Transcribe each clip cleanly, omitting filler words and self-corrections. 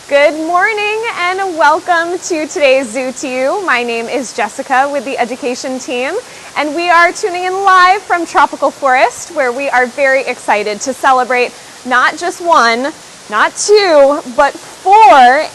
Good morning and welcome to today's Zoo to You. My name is Jessica with the education team, and we are tuning in live from Tropical Forest, where we are very excited to celebrate not just one, not two, but 4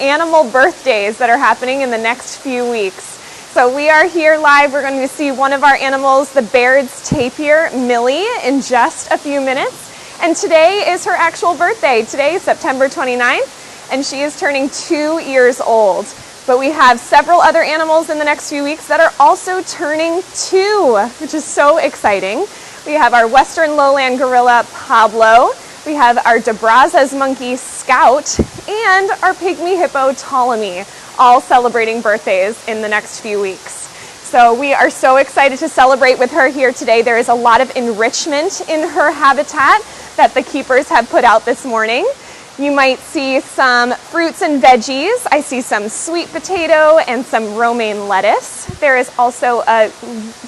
animal birthdays that are happening in the next few weeks. So we are here live. We're going to see one of our animals, the Baird's tapir, Millie, in just a few minutes. And today is her actual birthday. Today is September 29th. And she is turning 2 years old. But we have several other animals in the next few weeks that are also turning 2, which is so exciting. We have our western lowland gorilla, Pablo. We have our DeBrazza's monkey, Scout, and our pygmy hippo, Ptolemy, all celebrating birthdays in the next few weeks. So we are so excited to celebrate with her here today. There is a lot of enrichment in her habitat that the keepers have put out this morning. You might see some fruits and veggies. I see some sweet potato and some romaine lettuce. There is also a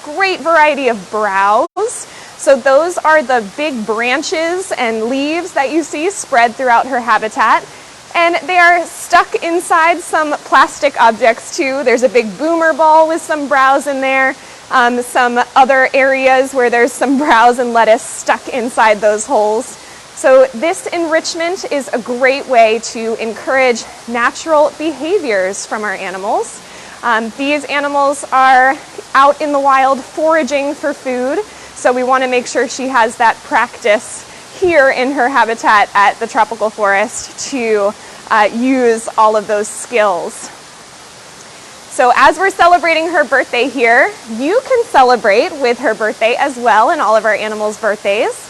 great variety of browse. So those are the big branches and leaves that you see spread throughout her habitat. And they are stuck inside some plastic objects too. There's a big boomer ball with some browse in there. Some other areas where there's some browse and lettuce stuck inside those holes. So this enrichment is a great way to encourage natural behaviors from our animals. These animals are out in the wild foraging for food, so we want to make sure she has that practice here in her habitat at the tropical forest to use all of those skills. So as we're celebrating her birthday here, you can celebrate with her birthday as well and all of our animals' birthdays.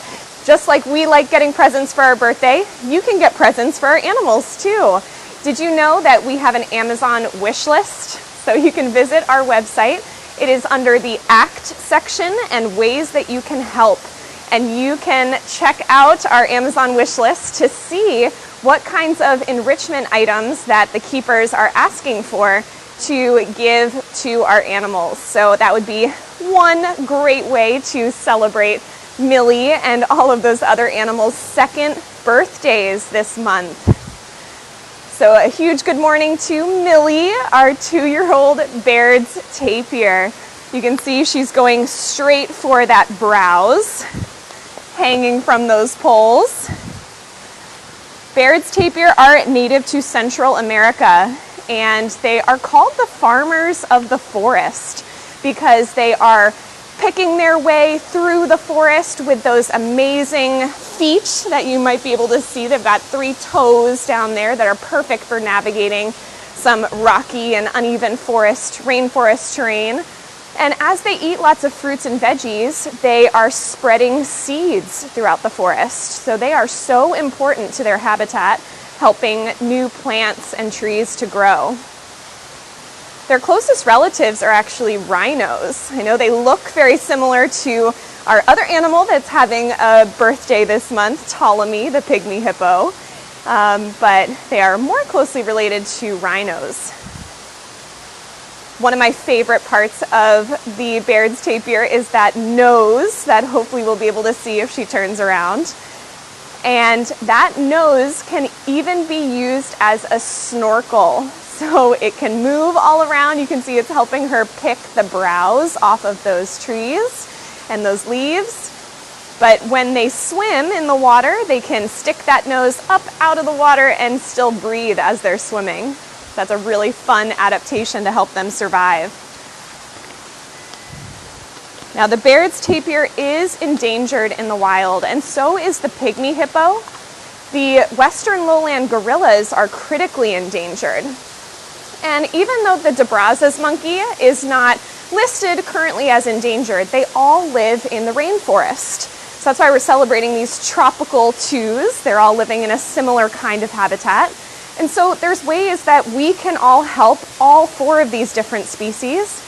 Just like we like getting presents for our birthday, you can get presents for our animals too. Did you know that we have an Amazon wish list? So you can visit our website. It is under the ACT section and ways that you can help. And you can check out our Amazon wish list to see what kinds of enrichment items that the keepers are asking for to give to our animals. So that would be one great way to celebrate Millie and all of those other animals' second birthdays this month. So a huge good morning to Millie, our 2-year-old Baird's tapir. You can see she's going straight for that browse hanging from those poles. Baird's tapir are native to Central America, and they are called the farmers of the forest because they are picking their way through the forest with those amazing feet that you might be able to see. They've got 3 toes down there that are perfect for navigating some rocky and uneven rainforest terrain. And as they eat lots of fruits and veggies, they are spreading seeds throughout the forest. So they are so important to their habitat, helping new plants and trees to grow. Their closest relatives are actually rhinos. I know they look very similar to our other animal that's having a birthday this month, Ptolemy, the pygmy hippo, but they are more closely related to rhinos. One of my favorite parts of the Baird's tapir is that nose that hopefully we'll be able to see if she turns around. And that nose can even be used as a snorkel. So it can move all around. You can see it's helping her pick the browse off of those trees and those leaves. But when they swim in the water, they can stick that nose up out of the water and still breathe as they're swimming. That's a really fun adaptation to help them survive. Now the Baird's tapir is endangered in the wild, and so is the pygmy hippo. The western lowland gorillas are critically endangered. And even though the DeBrazza's monkey is not listed currently as endangered, they all live in the rainforest. So that's why we're celebrating these tropical 2s. They're all living in a similar kind of habitat. And so there's ways that we can all help all 4 of these different species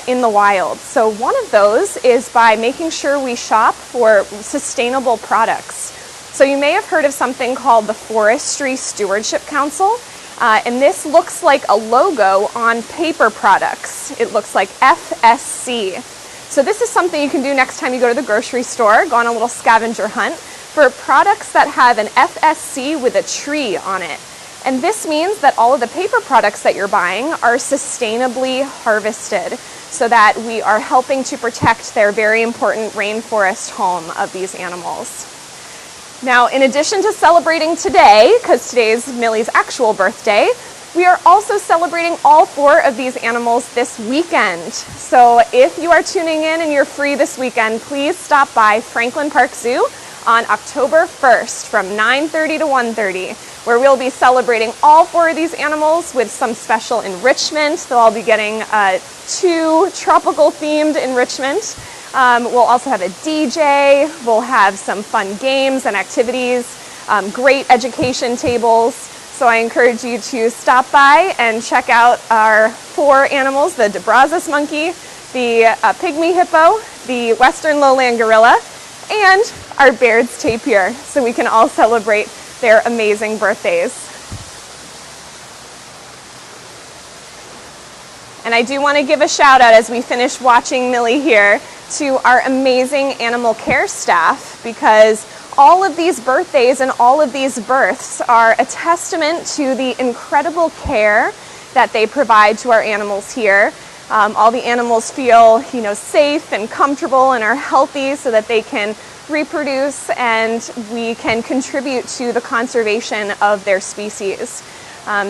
in the wild. So one of those is by making sure we shop for sustainable products. So you may have heard of something called the Forestry Stewardship Council. And this looks like a logo on paper products. It looks like FSC. So this is something you can do next time you go to the grocery store, go on a little scavenger hunt for products that have an FSC with a tree on it. And this means that all of the paper products that you're buying are sustainably harvested so that we are helping to protect their very important rainforest home of these animals. Now, in addition to celebrating today, because today is Millie's actual birthday, we are also celebrating all 4 of these animals this weekend. So if you are tuning in and you're free this weekend, please stop by Franklin Park Zoo on October 1st from 9:30 to 1:30, where we'll be celebrating all 4 of these animals with some special enrichment. They'll all be getting 2 tropical themed enrichment. We'll also have a DJ, we'll have some fun games and activities, great education tables. So I encourage you to stop by and check out our 4 animals, the DeBrazos monkey, the pygmy hippo, the western lowland gorilla, and our Baird's tapir, so we can all celebrate their amazing birthdays. And I do want to give a shout out as we finish watching Millie here to our amazing animal care staff, because all of these birthdays and all of these births are a testament to the incredible care that they provide to our animals here. All the animals feel, safe and comfortable and are healthy so that they can reproduce, and we can contribute to the conservation of their species.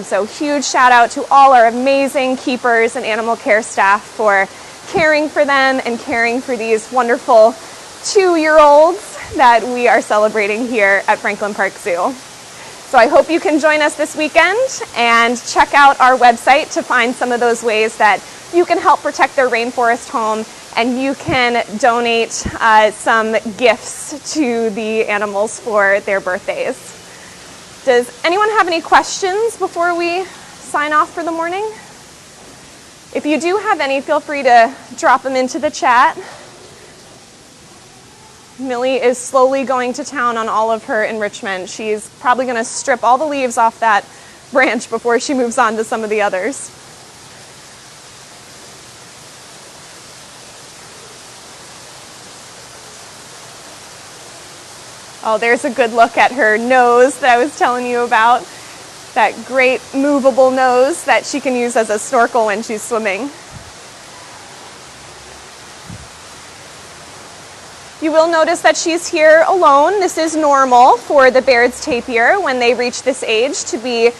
So huge shout out to all our amazing keepers and animal care staff for caring for them and caring for these wonderful 2-year-olds that we are celebrating here at Franklin Park Zoo. So I hope you can join us this weekend and check out our website to find some of those ways that you can help protect their rainforest home, and you can donate some gifts to the animals for their birthdays. Does anyone have any questions before we sign off for the morning? If you do have any, feel free to drop them into the chat. Millie is slowly going to town on all of her enrichment. She's probably going to strip all the leaves off that branch before she moves on to some of the others. Oh, there's a good look at her nose that I was telling you about. That great movable nose that she can use as a snorkel when she's swimming. You will notice that she's here alone. This is normal for the Baird's tapir when they reach this age to be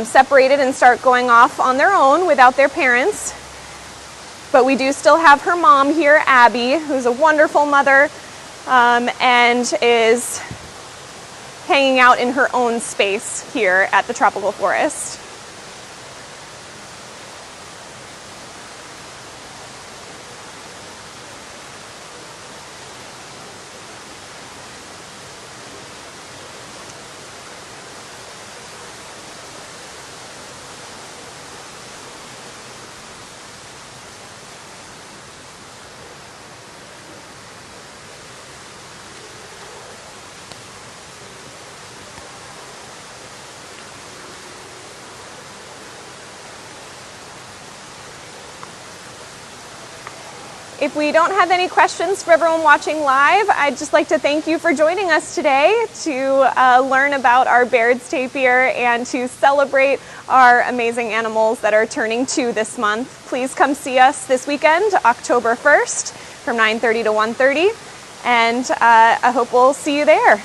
separated and start going off on their own without their parents. But we do still have her mom here, Abby, who's a wonderful mother and is hanging out in her own space here at the tropical forest. If we don't have any questions for everyone watching live, I'd just like to thank you for joining us today to learn about our Baird's tapir and to celebrate our amazing animals that are turning 2 this month. Please come see us this weekend, October 1st, from 9:30 to 1:30, and I hope we'll see you there.